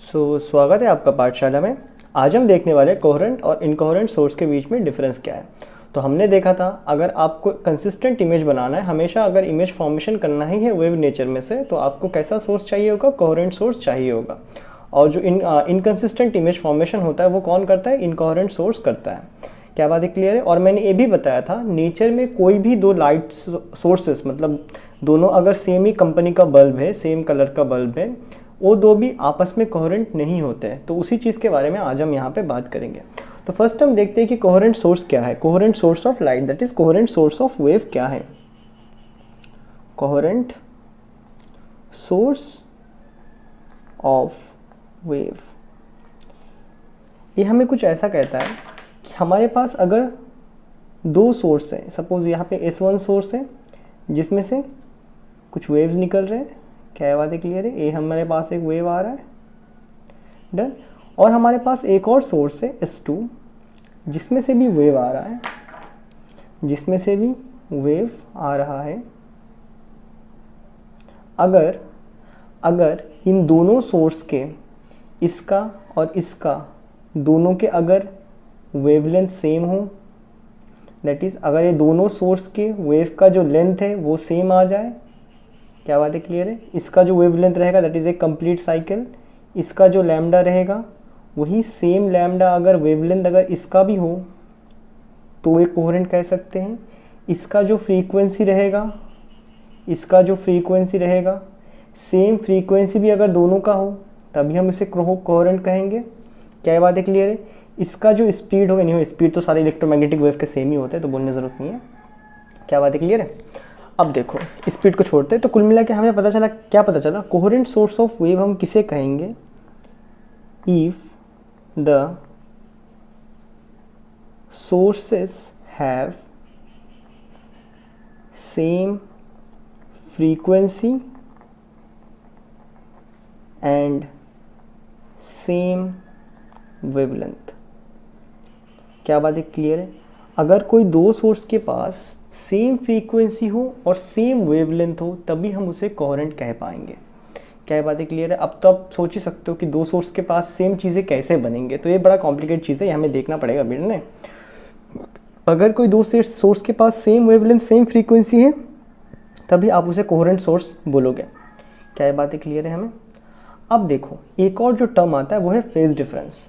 स्वागत है आपका पाठशाला में। आज हम देखने वाले कोहेरेंट और इनकोहेरेंट सोर्स के बीच में डिफरेंस क्या है। तो हमने देखा था अगर आपको कंसिस्टेंट इमेज बनाना है, हमेशा अगर इमेज फॉर्मेशन करना ही है वेव नेचर में से, तो आपको कैसा सोर्स चाहिए होगा? कोहेरेंट सोर्स चाहिए होगा। और जो इनकंसिस्टेंट इमेज फॉर्मेशन होता है वो कौन करता है? इनकोहेरेंट सोर्स करता है। क्या बात है क्लियर है? और मैंने ये भी बताया था नेचर में कोई भी दो लाइट सोर्सेस, मतलब दोनों अगर सेम ही कंपनी का बल्ब है, सेम कलर का बल्ब है, वो दो भी आपस में कोहेरेंट नहीं होते हैं। तो उसी चीज़ के बारे में आज हम यहाँ पे बात करेंगे। तो फर्स्ट हम देखते हैं कि कोहेरेंट सोर्स क्या है। Coherent source of light, that is coherent source of wave क्या है? कोहेरेंट सोर्स ऑफ वेव, ये हमें कुछ ऐसा कहता है कि हमारे पास अगर दो सोर्स हैं, सपोज यहाँ पे S1 सोर्स है जिसमें से कुछ वेव्स निकल रहे हैं, क्या बात है क्लियर है? ये हमारे पास एक वेव आ रहा है, डन। और हमारे पास एक और सोर्स है S2 जिसमें से भी वेव आ रहा है, जिसमें से भी वेव आ रहा है। अगर इन दोनों सोर्स के, इसका और इसका, दोनों के अगर वेवलेंथ सेम हो, दैट इज अगर ये दोनों सोर्स के वेव का जो लेंथ है वो सेम आ जाए, क्या बात है क्लियर है? इसका जो वेवलेंथ रहेगा that is a complete cycle, इसका जो लैम्डा रहेगा वही सेम लैम्डा अगर वेवलेंथ अगर इसका भी हो तो एक कोहेरेंट कह सकते हैं। इसका जो फ्रीक्वेंसी रहेगा, इसका जो फ्रीक्वेंसी रहेगा, सेम फ्रीक्वेंसी भी अगर दोनों का हो तभी हम इसे कोहेरेंट कहेंगे। क्या बात है क्लियर है? इसका जो स्पीड होगा, नहीं हो स्पीड तो सारे इलेक्ट्रोमैग्नेटिक वेव के सेम ही होते हैं तो बोलने ज़रूरत नहीं है। क्या बात है क्लियर है? अब देखो स्पीड को छोड़ते हैं तो कुल मिला के हमें पता चला, क्या पता चला? कोहेरेंट सोर्स ऑफ वेव हम किसे कहेंगे? If the sources have same frequency and same wavelength. क्या बात है क्लियर है? अगर कोई दो सोर्स के पास सेम फ्रीक्वेंसी हो और सेम वेवलेंथ हो तभी हम उसे कोहेरेंट कह पाएंगे। क्या बात है क्लियर है? अब तो आप सोच ही सकते हो कि दो सोर्स के पास सेम चीज़ें कैसे बनेंगे, तो ये बड़ा कॉम्प्लिकेटेड चीज़ है, हमें देखना पड़ेगा बेटा ने। अगर कोई दो सोर्स के पास सेम वेवलेंथ सेम फ्रीक्वेंसी है तभी आप उसे कोहेरेंट सोर्स बोलोगे। क्या बात है क्लियर है हमें? अब देखो एक और जो टर्म आता है वो है फेज डिफरेंस।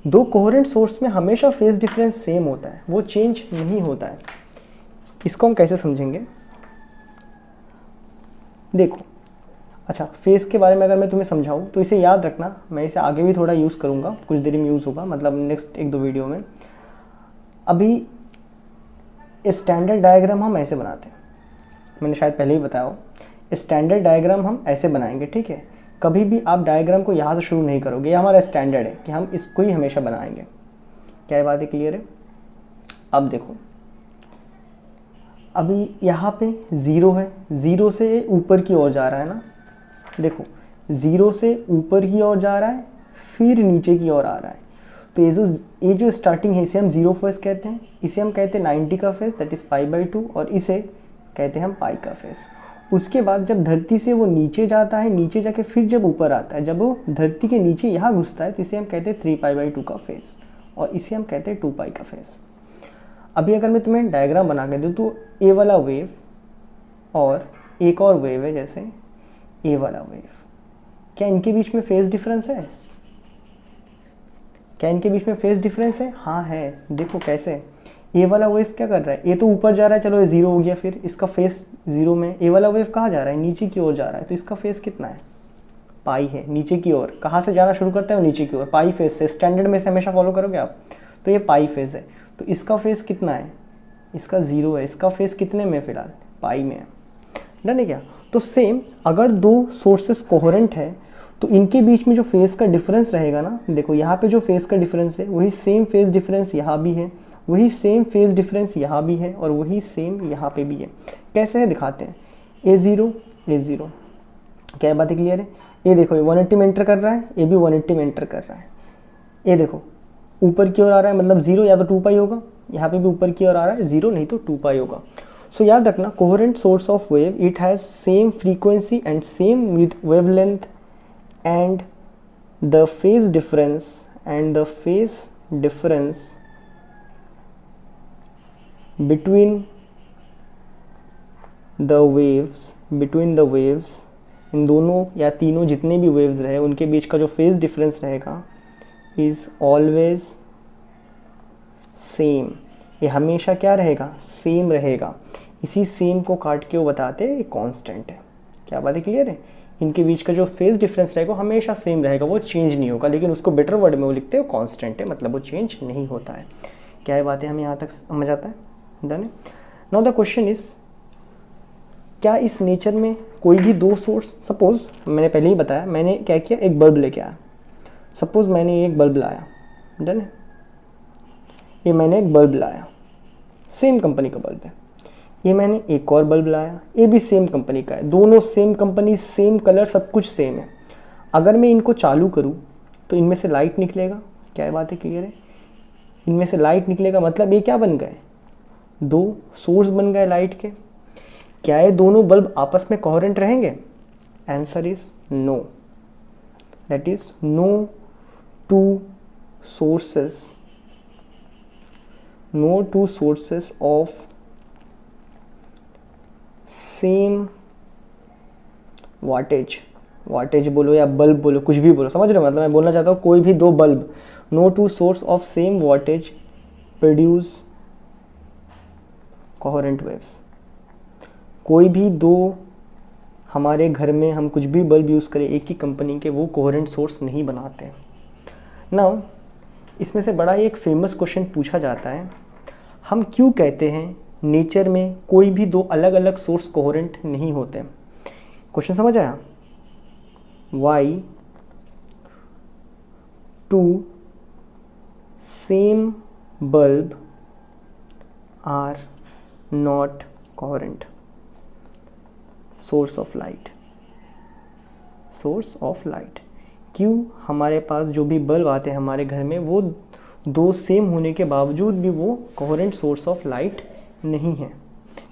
दो कोहेरेंट सोर्स में हमेशा फेज डिफरेंस सेम होता है, वो चेंज नहीं होता है। इसको हम कैसे समझेंगे? देखो, अच्छा फेस के बारे में अगर मैं तुम्हें समझाऊं तो इसे याद रखना, मैं इसे आगे भी थोड़ा यूज़ करूंगा, कुछ देर में यूज़ होगा, मतलब नेक्स्ट एक दो वीडियो में। अभी स्टैंडर्ड डायग्राम हम ऐसे बनाते हैं, मैंने शायद पहले ही बताया हो। स्टैंडर्ड डायग्राम हम ऐसे बनाएंगे, ठीक है? कभी भी आप डायग्राम को यहाँ से शुरू नहीं करोगे, ये हमारा स्टैंडर्ड है कि हम इसको ही हमेशा बनाएंगे। क्या बात है क्लियर है? अब देखो अभी यहाँ पे ज़ीरो है, ज़ीरो से ऊपर की ओर जा रहा है ना, देखो ज़ीरो से ऊपर की ओर जा रहा है फिर नीचे की ओर आ रहा है। तो ये जो स्टार्टिंग है इसे हम ज़ीरो फेज कहते हैं, इसे हम कहते हैं 90 का फेज, दैट इज़ π/2, और इसे कहते हैं हम पाई का फेज। उसके बाद जब धरती से वो नीचे जाता है, नीचे जाके फिर जब ऊपर आता है, जब वो धरती के नीचे यहाँ घुसता है तो इसे हम कहते हैं 3π/2 का फेज, और इसे हम कहते हैं 2π का फेज। अभी अगर मैं तुम्हें डायग्राम बना के दूँ तो ए वाला वेव और एक और वेव है जैसे ए वाला वेव, क्या इनके बीच में फेज डिफरेंस है? क्या इनके बीच में फेज डिफरेंस है? हाँ है। देखो कैसे, ए वाला वेव क्या कर रहा है? ए तो ऊपर जा रहा है, चलो ये ज़ीरो हो गया, फिर इसका फेस ज़ीरो में। ए वाला वेव कहाँ जा रहा है? नीचे की ओर जा रहा है, तो इसका फेस कितना है? पाई है, नीचे की ओर। कहाँ से जाना शुरू करता है? नीचे की ओर, पाई फेज से। स्टैंडर्ड में से हमेशा फॉलो करोगे आप, तो ये पाई फेज है। तो इसका फेस कितना है? इसका ज़ीरो है। इसका फेस कितने में? फिलहाल पाई में है, डन है क्या? तो सेम अगर दो सोर्सेस कोहेरेंट है तो इनके बीच में जो फेज का डिफरेंस रहेगा ना, देखो यहाँ पे जो फेज का डिफरेंस है वही सेम फेज डिफरेंस यहाँ भी है, वही सेम फेज डिफरेंस यहाँ भी है, और वही सेम यहाँ पे भी है। कैसे है दिखाते हैं। A0 A0, क्या बात है क्लियर है? ये देखो ये 180 में एंटर कर रहा है, ये भी 180 में एंटर कर रहा है। ये देखो ऊपर की ओर आ रहा है, मतलब ज़ीरो या तो 2π होगा, यहाँ पे भी ऊपर की ओर आ रहा है ज़ीरो, नहीं तो 2π होगा। सो याद रखना coherent source of wave, it has same frequency and same wavelength and the phase difference and the phase difference between the waves in दोनों या तीनों जितने भी वेव्स रहे उनके बीच का जो फेज डिफरेंस रहेगा इज ऑलवेज सेम। ये हमेशा क्या रहेगा? सेम रहेगा। इसी सेम को काट के वो बताते हैं कांस्टेंट है। क्या बात है? क्लियर है? इनके बीच का जो फेज डिफरेंस रहेगा हमेशा सेम रहेगा, वो चेंज नहीं होगा, लेकिन उसको बेटर वर्ड में वो लिखते हैं कांस्टेंट है, मतलब वो चेंज नहीं होता है। क्या ये बातें हमें यहाँ तक समझ आता है? डन है। नाउ द क्वेश्चन इज, क्या इस नेचर में कोई भी दो सोर्स, सपोज मैंने पहले ही बताया, मैंने क्या किया, एक बल्ब लेके आया। सपोज मैंने एक बल्ब लाया, डन है, ये मैंने एक बल्ब लाया, सेम कंपनी का बल्ब है। ये मैंने एक और बल्ब लाया, ये भी सेम कंपनी का है, दोनों सेम कंपनी, सेम कलर, सब कुछ सेम है। अगर मैं इनको चालू करूँ तो इनमें से लाइट निकलेगा। क्या ये बात है? क्लियर है? इनमें से लाइट निकलेगा, मतलब ये क्या बन गए? दो सोर्स बन गए लाइट के। क्या ये दोनों बल्ब आपस में कोहेरेंट रहेंगे? Answer is no. That is no two sources of same wattage बोलो या बल्ब बोलो, कुछ भी बोलो, समझ रहे हो? मतलब मैं बोलना चाहता हूँ कोई भी दो bulb, no two source of same wattage produce coherent waves. कोई भी दो, हमारे घर में हम कुछ भी बल्ब यूज़ करें एक ही कंपनी के, वो कोहेरेंट सोर्स नहीं बनाते हैं। नाउ इसमें से बड़ा ही एक फेमस क्वेश्चन पूछा जाता है, हम क्यों कहते हैं नेचर में कोई भी दो अलग अलग सोर्स कोहेरेंट नहीं होते? क्वेश्चन समझ आया? Why two same bulb are not coherent? Source of light. क्यों हमारे पास जो भी बल्ब आते हैं हमारे घर में, वो दो सेम होने के बावजूद भी वो कोहेरेंट सोर्स ऑफ लाइट नहीं है?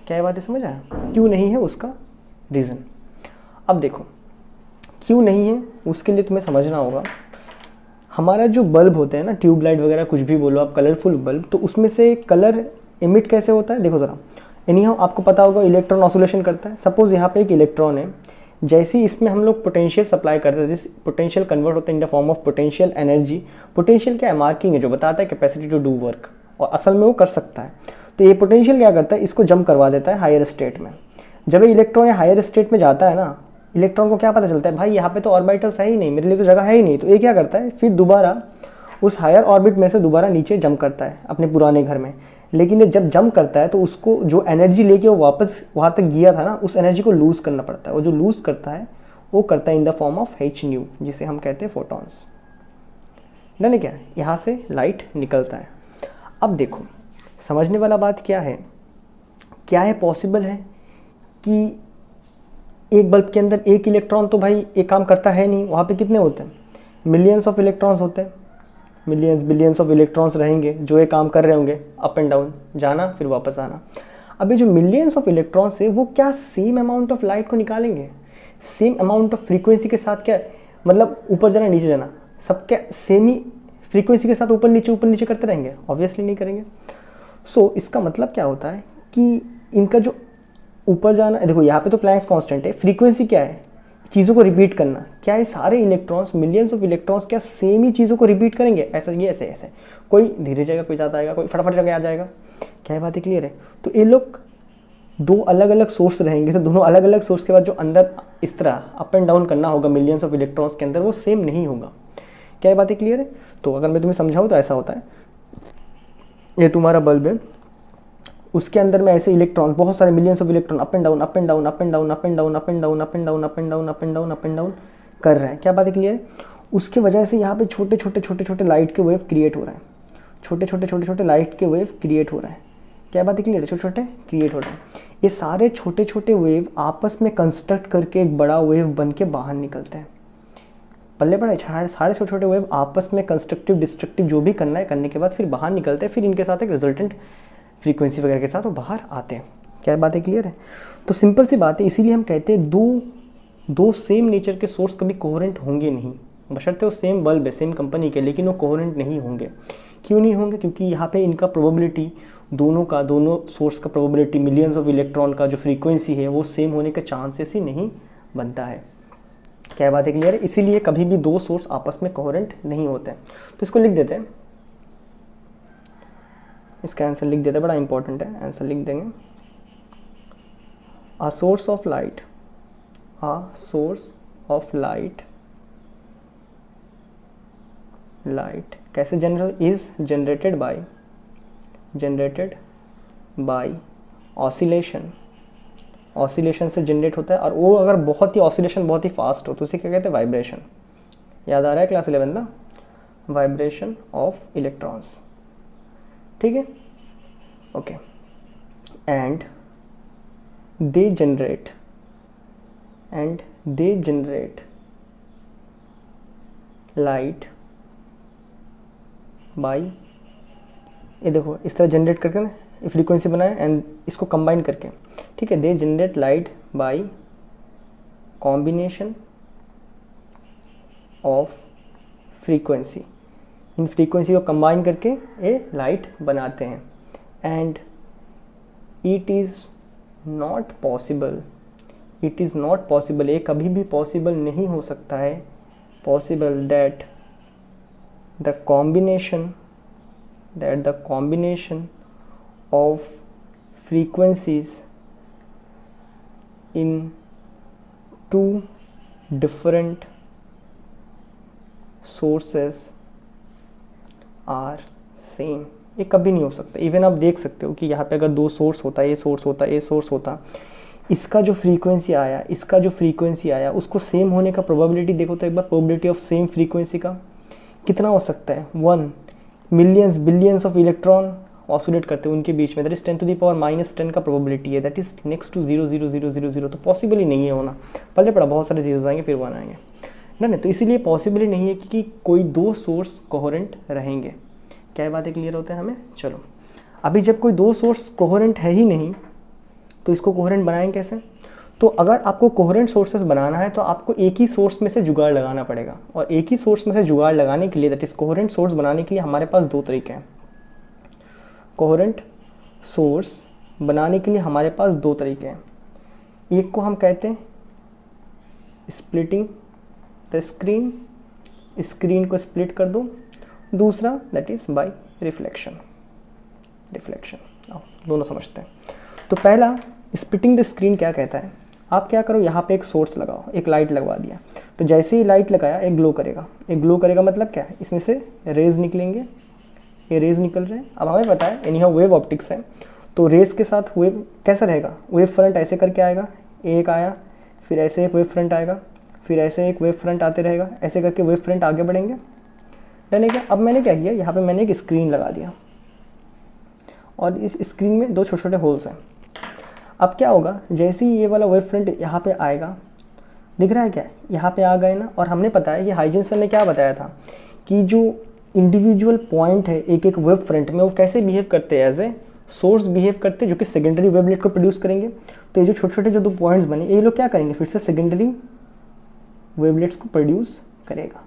क्या ये बातें समझ आया? क्यों नहीं है, उसका रीज़न। अब देखो क्यों नहीं है, उसके लिए तुम्हें समझना होगा, हमारा जो बल्ब होते हैं ना, ट्यूबलाइट वगैरह कुछ भी बोलो आप, कलरफुल बल्ब, तो उसमें से कलर इमिट कैसे होता है? देखो ज़रा, एनीहाउ आपको पता होगा इलेक्ट्रॉन ऑसिलेशन करता है। सपोज यहाँ पे एक इलेक्ट्रॉन है, जैसे ही इसमें हम लोग पोटेंशियल सप्लाई करते हैं, जिस पोटेंशियल कन्वर्ट होता है in the form of potential energy. Potential क्या है? मार्किंग है जो बताता है कैपेसिटी टू डू वर्क, और असल में वो कर सकता है। तो ये पोटेंशियल क्या करता है? इसको जंप करवा देता है हायर स्टेट में। जब ये इलेक्ट्रॉन या हायर स्टेट में जाता है ना, इलेक्ट्रॉन को क्या पता चलता है, भाई यहाँ पे तो ऑर्बिटल्स है ही नहीं, मेरे लिए तो जगह है ही नहीं। तो ये क्या करता है, फिर दोबारा उस हायर ऑर्बिट में से दोबारा नीचे जंप करता है अपने पुराने घर में। लेकिन ये जब जंप करता है तो उसको जो एनर्जी लेके वो वापस वहाँ तक गया था ना, उस एनर्जी को लूज़ करना पड़ता है। और जो लूज़ करता है वो करता है in the form of h new, जिसे हम कहते हैं फोटॉन्स। डन है? क्या यहाँ से लाइट निकलता है। अब देखो समझने वाला बात क्या है, क्या है पॉसिबल है कि एक बल्ब के अंदर एक इलेक्ट्रॉन तो भाई एक काम करता है नहीं, वहाँ पे कितने होते हैं? मिलियंस ऑफ इलेक्ट्रॉन्स होते हैं, मिलियंस बिलियंस ऑफ इलेक्ट्रॉन्स रहेंगे जो ये काम कर रहे होंगे, अप एंड डाउन, जाना फिर वापस आना। अब ये जो मिलियंस ऑफ इलेक्ट्रॉन्स है वो क्या सेम अमाउंट ऑफ लाइट को निकालेंगे? सेम अमाउंट ऑफ फ्रीक्वेंसी के साथ? क्या मतलब ऊपर जाना नीचे जाना, सब क्या सेम ही फ्रीक्वेंसी के साथ ऊपर नीचे करते रहेंगे? ऑब्वियसली नहीं करेंगे। सो इसका मतलब क्या होता है कि इनका जो ऊपर जाना, देखो यहाँ पे तो प्लैंक्स कांस्टेंट है, फ्रीक्वेंसी क्या है? चीज़ों को रिपीट करना। क्या ये सारे इलेक्ट्रॉन्स, मिलियंस ऑफ इलेक्ट्रॉन्स क्या सेम ही चीज़ों को रिपीट करेंगे? ऐसा ये ऐसे, कोई धीरे जाएगा, कोई ज़्यादा आएगा, कोई फटाफट जगह आ जाएगा। क्या ये बातें क्लियर है? तो ये लोग दो अलग अलग सोर्स रहेंगे, तो दोनों अलग अलग सोर्स के बाद जो अंदर इस तरह अप एंड डाउन करना होगा मिलियंस ऑफ इलेक्ट्रॉन्स के अंदर, वो सेम नहीं होगा। क्या ये बातें क्लियर है? तो अगर मैं तुम्हें समझाऊँ तो ऐसा होता है, ये तुम्हारा बल्ब है, उसके अंदर में ऐसे इलेक्ट्रॉन, बहुत सारे millions of electron up and down up and down up and down up and down up and down up and down up and down up and down up and down कर रहे हैं। क्या बात है clear है? उसके वजह से यहाँ पे छोटे छोटे लाइट के वेव क्रिएट हो रहे हैं, छोटे लाइट के वेव क्रिएट हो रहे हैं। क्या बात है क्लियर है? छोटे क्रिएट हो रहे हैं। ये सारे छोटे वेव आपस में कंस्ट्रक्ट करके एक बड़ा वेव बन के बाहर निकलते हैं। पल्ले पड़े, सारे छोटे वेव आपस में कंस्ट्रक्टिव डिस्ट्रक्टिव जो भी करना है करने के बाद फिर बाहर निकलते हैं, फिर इनके साथ एक रिजल्टेंट फ्रीक्वेंसी वगैरह के साथ वो बाहर आते हैं। क्या बातें क्लियर है? तो सिंपल सी बात है, इसीलिए हम कहते हैं दो सेम नेचर के सोर्स कभी कोहेरेंट होंगे नहीं। बशर्ते वो सेम बल्ब है, सेम कंपनी के, लेकिन वो कोहेरेंट नहीं होंगे। क्यों नहीं होंगे? क्योंकि यहाँ पे इनका प्रोबेबिलिटी दोनों सोर्स का प्रोबेबिलिटी मिलियंस ऑफ इलेक्ट्रॉन का जो फ्रीक्वेंसी है वो सेम होने के चांसेस ही नहीं बनता है। क्या बात है क्लियर है? इसीलिए कभी भी दो सोर्स आपस में कोहेरेंट नहीं होते हैं। तो इसको लिख देते हैं, इसका आंसर लिख देते हैं, बड़ा इंपॉर्टेंट है, आंसर लिख देंगे। A source of light, a source of light कैसे generate, is generated by oscillation से जनरेट होता है। और वो अगर बहुत ही ऑसिलेशन बहुत ही फास्ट हो तो उसे क्या कहते हैं? वाइब्रेशन। याद आ रहा है क्लास 11 ना? वाइब्रेशन ऑफ इलेक्ट्रॉन्स, ठीक है, okay. And they generate light by, ये देखो इस तरह जनरेट करके ना फ्रीक्वेंसी बनाए एंड इसको कंबाइन करके, ठीक है, they generate light by combination of frequency. In frequency को कंबाइन करके ये लाइट बनाते हैं। And it is not possible, ये कभी भी पॉसिबल नहीं हो सकता है, possible that the combination of frequencies in two different sources are same। ये कभी नहीं हो सकता। इवन आप देख सकते हो कि यहाँ पे अगर दो सोर्स होता, ये सोर्स होता, इसका जो फ्रीक्वेंसी आया उसको सेम होने का प्रोबेबिलिटी देखो तो एक बार, प्रोबेबिलिटी ऑफ सेम फ्रीक्वेंसी का कितना हो सकता है? 1 millions billions of electron oscillate करते हैं उनके बीच में, दैट इज 10⁻⁻10 का प्रोबेबिलिटी है, दैट इज नेक्स्ट टू 0.0000। तो पॉसिबल ही नहीं है होना। पहले पढ़ा, बहुत सारे जीरोस आएंगे फिर 1 आएंगे ना। तो इसीलिए पॉसिबल ही नहीं है कि कोई दो सोर्स कोहेरेंट रहेंगे। क्या बातें क्लियर होते हैं हमें? चलो, अभी जब कोई दो सोर्स कोहेरेंट है ही नहीं तो इसको कोहेरेंट बनाएंगे कैसे? तो अगर आपको कोहेरेंट सोर्सेस बनाना है तो आपको एक ही सोर्स में से जुगाड़ लगाना पड़ेगा। और एक ही सोर्स में से जुगाड़ लगाने के लिए, दैट इज कोहेरेंट सोर्स बनाने के लिए हमारे पास दो तरीके हैं। कोहेरेंट सोर्स बनाने के लिए हमारे पास दो तरीके हैं। एक को हम कहते हैं स्प्लिटिंग द स्क्रीन को स्प्लिट कर दो। दूसरा दैट इज बाय रिफ्लेक्शन। दोनों समझते हैं। तो पहला स्प्लिटिंग द स्क्रीन क्या कहता है? आप क्या करो, यहाँ पे एक सोर्स लगाओ, एक लाइट लगवा दिया, तो जैसे ही लाइट लगाया एक ग्लो करेगा। मतलब क्या है? इसमें से रेज निकलेंगे, ये रेज निकल रहे हैं। अब हमें पता है एनी हाउ वेव ऑप्टिक्स है, तो रेज के साथ वेव कैसा रहेगा? वेव फ्रंट ऐसे करके आएगा, एक आया, फिर ऐसे एक वेव फ्रंट आएगा, फिर ऐसे एक वेव फ्रंट आते रहेगा, ऐसे करके वेव फ्रंट आगे बढ़ेंगे। डन है क्या? अब मैंने क्या किया, यहाँ पे मैंने एक स्क्रीन लगा दिया और इस स्क्रीन में दो छोटे छोटे होल्स हैं। अब क्या होगा, जैसे ही ये वाला वेव फ्रंट यहाँ पे आएगा, दिख रहा है क्या? यहाँ पे आ गए ना। और हमने पता है कि हाइजेंस सर ने क्या बताया था कि जो इंडिविजुअल पॉइंट है एक एक वेव फ्रंट में, वो कैसे बिहेव करते हैं? एज ए सोर्स बिहेव करते हैं, जो कि सेकेंडरी वेवलेट को प्रोड्यूस करेंगे। तो ये जो छोटे छोटे जो दो पॉइंट्स बने, ये लोग क्या करेंगे? फिर से सेकेंडरी वेवलेट्स को प्रोड्यूस करेगा।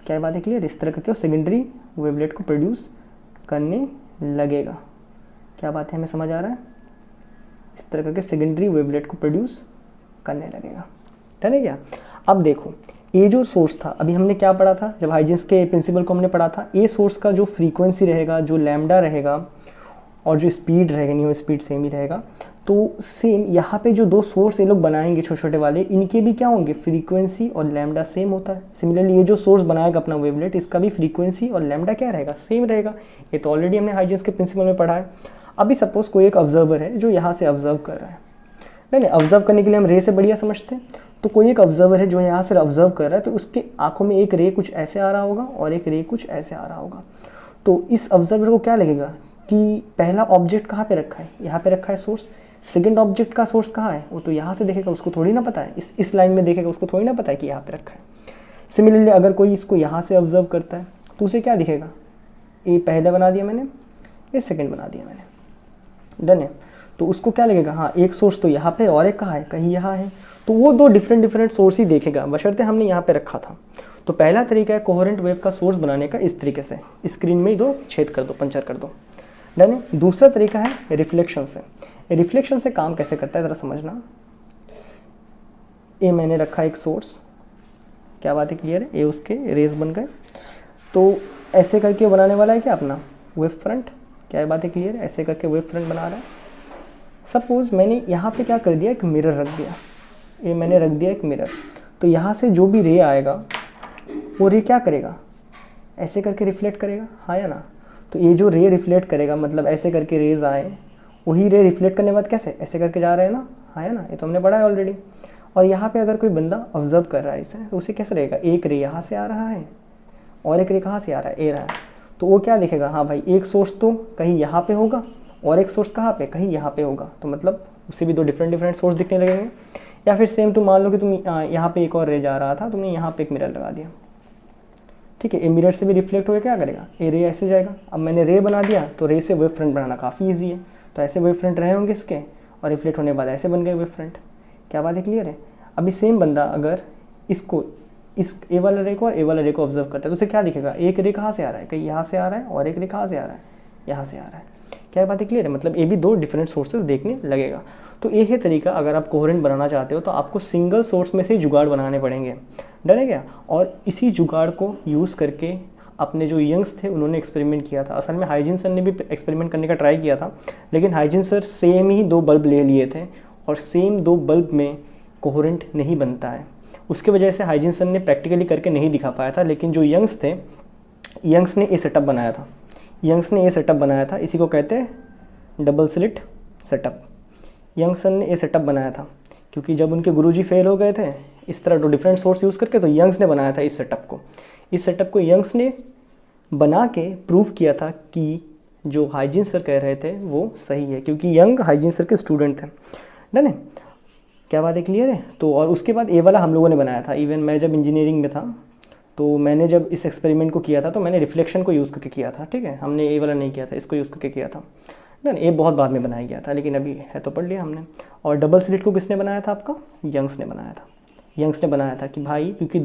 क्या बात है क्लियर? इस तरह करके सेकेंडरी वेवलेट को प्रोड्यूस करने लगेगा। क्या बात है, हमें समझ आ रहा है? इस तरह करके सेकेंडरी वेवलेट को प्रोड्यूस करने लगेगा। ठीक है क्या? अब देखो, ये जो सोर्स था, अभी हमने क्या पढ़ा था जब हाइजेंस के प्रिंसिपल को हमने पढ़ा था? ये सोर्स का जो फ्रीक्वेंसी रहेगा, जो लैम्डा रहेगा और जो स्पीड रहेगा, न्यू स्पीड सेम ही रहेगा। तो सेम यहाँ पे जो दो सोर्स ये लोग बनाएंगे छोटे छोटे वाले, इनके भी क्या होंगे? फ्रीक्वेंसी और लैम्डा सेम होता है। सिमिलरली ये जो सोर्स बनाएगा अपना वेवलेट, इसका भी फ्रीक्वेंसी और लैम्डा क्या रहेगा? सेम रहेगा। ये तो ऑलरेडी हमने हाइजेंस के प्रिंसिपल में पढ़ा है। अभी सपोज कोई एक ऑब्जर्वर है जो यहाँ से ऑब्जर्व कर रहा है, नहीं ऑब्जर्व करने के लिए हम रे से बढ़िया समझते हैं। तो कोई एक ऑब्जर्वर है जो यहाँ से ऑब्जर्व कर रहा है, तो उसके आंखों में एक रे कुछ ऐसे आ रहा होगा और एक रे कुछ ऐसे आ रहा होगा। तो इस ऑब्जर्वर को क्या लगेगा कि पहला ऑब्जेक्ट कहाँ पे रखा है? यहाँ पे रखा है सोर्स। सेकंड ऑब्जेक्ट का सोर्स कहाँ है? वो तो यहाँ से देखेगा, उसको थोड़ी ना पता है। इस लाइन में देखेगा, उसको थोड़ी ना पता है कि यहाँ पे रखा है। सिमिलरली अगर कोई इसको यहाँ से ऑब्जर्व करता है तो उसे क्या दिखेगा? ये पहले बना दिया मैंने, ये सेकंड बना दिया मैंने। डन है? तो उसको क्या लगेगा? हाँ, एक सोर्स तो यहाँ पे और एक कहाँ है? कहीं यहाँ है। तो वो दो डिफरेंट सोर्स ही देखेगा, बशर्ते हमने यहाँ पे रखा था। तो पहला तरीका है कोहेरेंट वेव का सोर्स बनाने का इस तरीके से, स्क्रीन में ही दो छेद कर दो, पंचर कर दो, डन है। दूसरा तरीका है रिफ्लेक्शन से। रिफ्लेक्शन से काम कैसे करता है ज़रा समझना। ये मैंने रखा एक सोर्स, क्या बात है क्लियर है, ये उसके रेज बन गए, तो ऐसे करके बनाने वाला है क्या अपना वेव फ्रंट, क्या बात है क्लियर है, ऐसे करके वेव फ्रंट बना रहा है। सपोज मैंने यहाँ पे क्या कर दिया, एक मिरर रख दिया, ये मैंने रख दिया एक मिरर, तो यहाँ से जो भी रे आएगा वो रे क्या करेगा, ऐसे करके रिफ्लेक्ट करेगा, हाँ या ना। तो ये जो रे रिफ्लेक्ट करेगा मतलब ऐसे करके रेज आए, वही रे रिफ्लेक्ट करने के बाद कैसे ऐसे करके जा रहे हैं ना, हाँ या ना, ये तो हमने पढ़ा है ऑलरेडी। और यहाँ पे अगर कोई बंदा ऑब्जर्व कर रहा है इसे, तो उसे कैसे रहेगा, एक रे यहाँ से आ रहा है और एक रे कहाँ से आ रहा है, ए रहा है, तो वो क्या दिखेगा, हाँ भाई एक सोर्स तो कहीं यहाँ पे होगा और एक सोर्स कहाँ पे, कहीं यहाँ पे होगा, तो मतलब उससे भी दो डिफरेंट सोर्स दिखने लगेंगे। या फिर सेम तुम मान लो कि तुम यहाँ पे एक और रे जा रहा था, तुमने यहाँ पे एक मिरर लगा दिया, ठीक है, ए मिरर से भी रिफ्लेक्ट होकर क्या करेगा, ए रे ऐसे जाएगा। अब मैंने रे बना दिया, तो रे से वेव फ्रंट बनाना काफ़ी ईजी है, तो ऐसे वेव फ्रंट रहे होंगे इसके, और रिफ्लेक्ट होने के बाद ऐसे बन गए वेव फ्रंट, क्या बात है क्लियर है। अभी सेम बंदा अगर इसको इस ए वाला रे को और ए वाला रे को ऑब्जर्व करता है, तो उसे क्या दिखेगा, एक रे कहाँ से आ रहा है, कहीं यहाँ से आ रहा है, और एक रे कहाँ से आ रहा है, यहाँ से आ रहा है, क्या बात है क्लियर है। मतलब ये भी दो डिफरेंट सोर्सेज देखने लगेगा। तो ये है तरीका, अगर आप कोहेरेंट बनाना चाहते हो तो आपको सिंगल सोर्स में से जुगाड़ बनाने पड़ेंगे, डर है क्या। और इसी जुगाड़ को यूज़ करके अपने जो यंग्स थे उन्होंने एक्सपेरिमेंट किया था। असल में हाइजिन सर ने भी एक्सपेरिमेंट करने का ट्राई किया था, लेकिन हाइजिन सर सेम ही दो बल्ब ले लिए थे और सेम दो बल्ब में कोहेरेंट नहीं बनता है। उसके वजह से हाइजिन सर ने प्रैक्टिकली करके नहीं दिखा पाया था। लेकिन जो यंग्स थे, यंग्स ने ये सेटअप बनाया था, यंग्स ने ये सेटअप बनाया था, इसी को कहते हैं डबल स्लिट सेटअप। यंग्स ने ये सेटअप बनाया था क्योंकि जब उनके गुरुजी फेल हो गए थे इस तरह दो डिफरेंट सोर्स यूज़ करके, तो यंग्स ने बनाया था इस सेटअप को। इस सेटअप को यंग्स ने बना के प्रूव किया था कि जो हाइजिन सर कह रहे थे वो सही है, क्योंकि यंग हाइजिन सर के स्टूडेंट थे, डन है, क्या बात है क्लियर है। तो और उसके बाद ए वाला हम लोगों ने बनाया था। इवन मैं जब इंजीनियरिंग में था तो मैंने जब इस एक्सपेरिमेंट को किया था तो मैंने रिफ्लेक्शन को यूज़ करके किया था, ठीक है, हमने ए वाला नहीं किया था, इसको यूज़ करके किया था, डन। ए बहुत बाद में बनाया गया था, लेकिन अभी है तो पढ़ लिया हमने। और डबल स्लिट को किसने बनाया था, आपका यंग्स ने बनाया था। यंग्स ने बनाया था कि भाई क्योंकि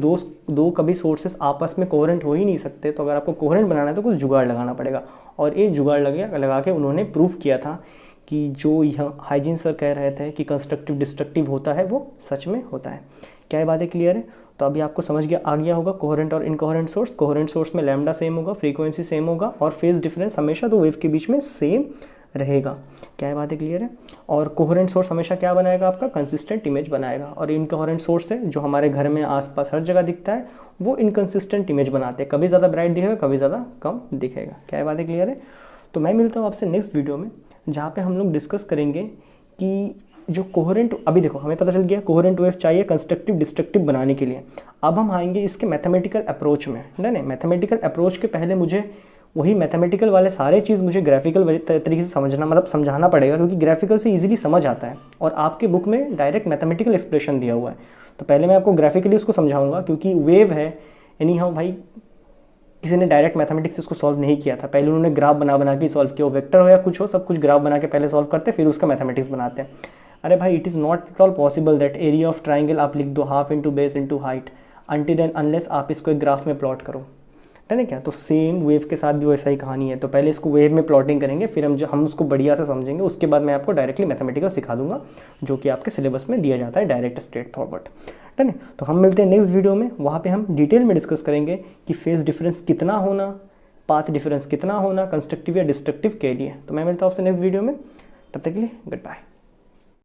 दो कभी सोर्सेस आपस में कोहेरेंट हो ही नहीं सकते, तो अगर आपको कोहेरेंट बनाना है तो कुछ जुगाड़ लगाना पड़ेगा। और एक जुगाड़ लगा के उन्होंने प्रूव किया था कि जो यह हाइजिन सर कह रहे थे कि कंस्ट्रक्टिव डिस्ट्रक्टिव होता है वो सच में होता है। क्या ये बातें क्लियर है। तो अभी आपको समझ आ गया होगा कोहेरेंट और इनकोहेरेंट सोर्स। कोहेरेंट सोर्स में लैम्डा सेम होगा, फ्रीक्वेंसी सेम होगा और फेज डिफरेंस हमेशा दो वेव के बीच में सेम रहेगा। क्या ये बातें क्लियर है। और कोहेरेंट सोर्स हमेशा क्या बनाएगा, आपका कंसिस्टेंट इमेज बनाएगा। और इनकोहेरेंट सोर्स है जो हमारे घर में आसपास हर जगह दिखता है, वो इनकंसिस्टेंट इमेज बनाते हैं, कभी ज़्यादा ब्राइट दिखेगा, कभी ज़्यादा कम दिखेगा। क्या ये बातें क्लियर है। तो मैं मिलता हूँ आपसे नेक्स्ट वीडियो में, जहाँ पे हम लोग डिस्कस करेंगे कि जो कोहेरेंट, अभी देखो हमें पता चल गया कोहेरेंट वेव चाहिए कंस्ट्रक्टिव डिस्ट्रक्टिव बनाने के लिए। अब हम आएंगे इसके मैथमेटिकल अप्रोच में, डन है। मैथमेटिकल अप्रोच के पहले मुझे वही मैथमेटिकल वाले सारे चीज़ मुझे ग्राफिकल तरीके से समझना, मतलब समझाना पड़ेगा, क्योंकि ग्राफिकल से इजीली समझ आता है और आपके बुक में डायरेक्ट मैथमेटिकल एक्सप्रेशन दिया हुआ है। तो पहले मैं आपको ग्राफिकली उसको समझाऊंगा, क्योंकि वेव है यानी हाँ भाई किसी ने डायरेक्ट मैथमेटिक्स से इसको सॉल्व नहीं किया था, पहले उन्होंने ग्राफ बना के सॉल्व किया। वो वेक्टर हो या कुछ हो, सब कुछ ग्राफ बना के पहले सॉल्व करते, फिर उसका मैथमेटिक्स बनाते हैं। अरे भाई it is not at all possible that area of triangle आप लिख दो half into base into height until and unless आप इसको एक ग्राफ में प्लॉट करो, है ना। क्या तो सेम वेव के साथ भी वैसा ही कहानी है। तो पहले इसको वेव में प्लॉटिंग करेंगे, फिर हम उसको बढ़िया से समझेंगे, उसके बाद मैं आपको डायरेक्टली मैथमेटिकल सिखा दूंगा, जो कि आपके सिलेबस में दिया जाता है डायरेक्ट स्ट्रेट फॉरवर्ड, है ना। तो हम मिलते हैं नेक्स्ट वीडियो में, वहाँ पे हम डिटेल में डिस्कस करेंगे कि फेज डिफरेंस कितना होना, पाथ डिफरेंस कितना होना कंस्ट्रक्टिव या डिस्ट्रक्टिव के लिए। तो मैं मिलता हूँ आपसे नेक्स्ट वीडियो में, तब तक के लिए गुड बाय।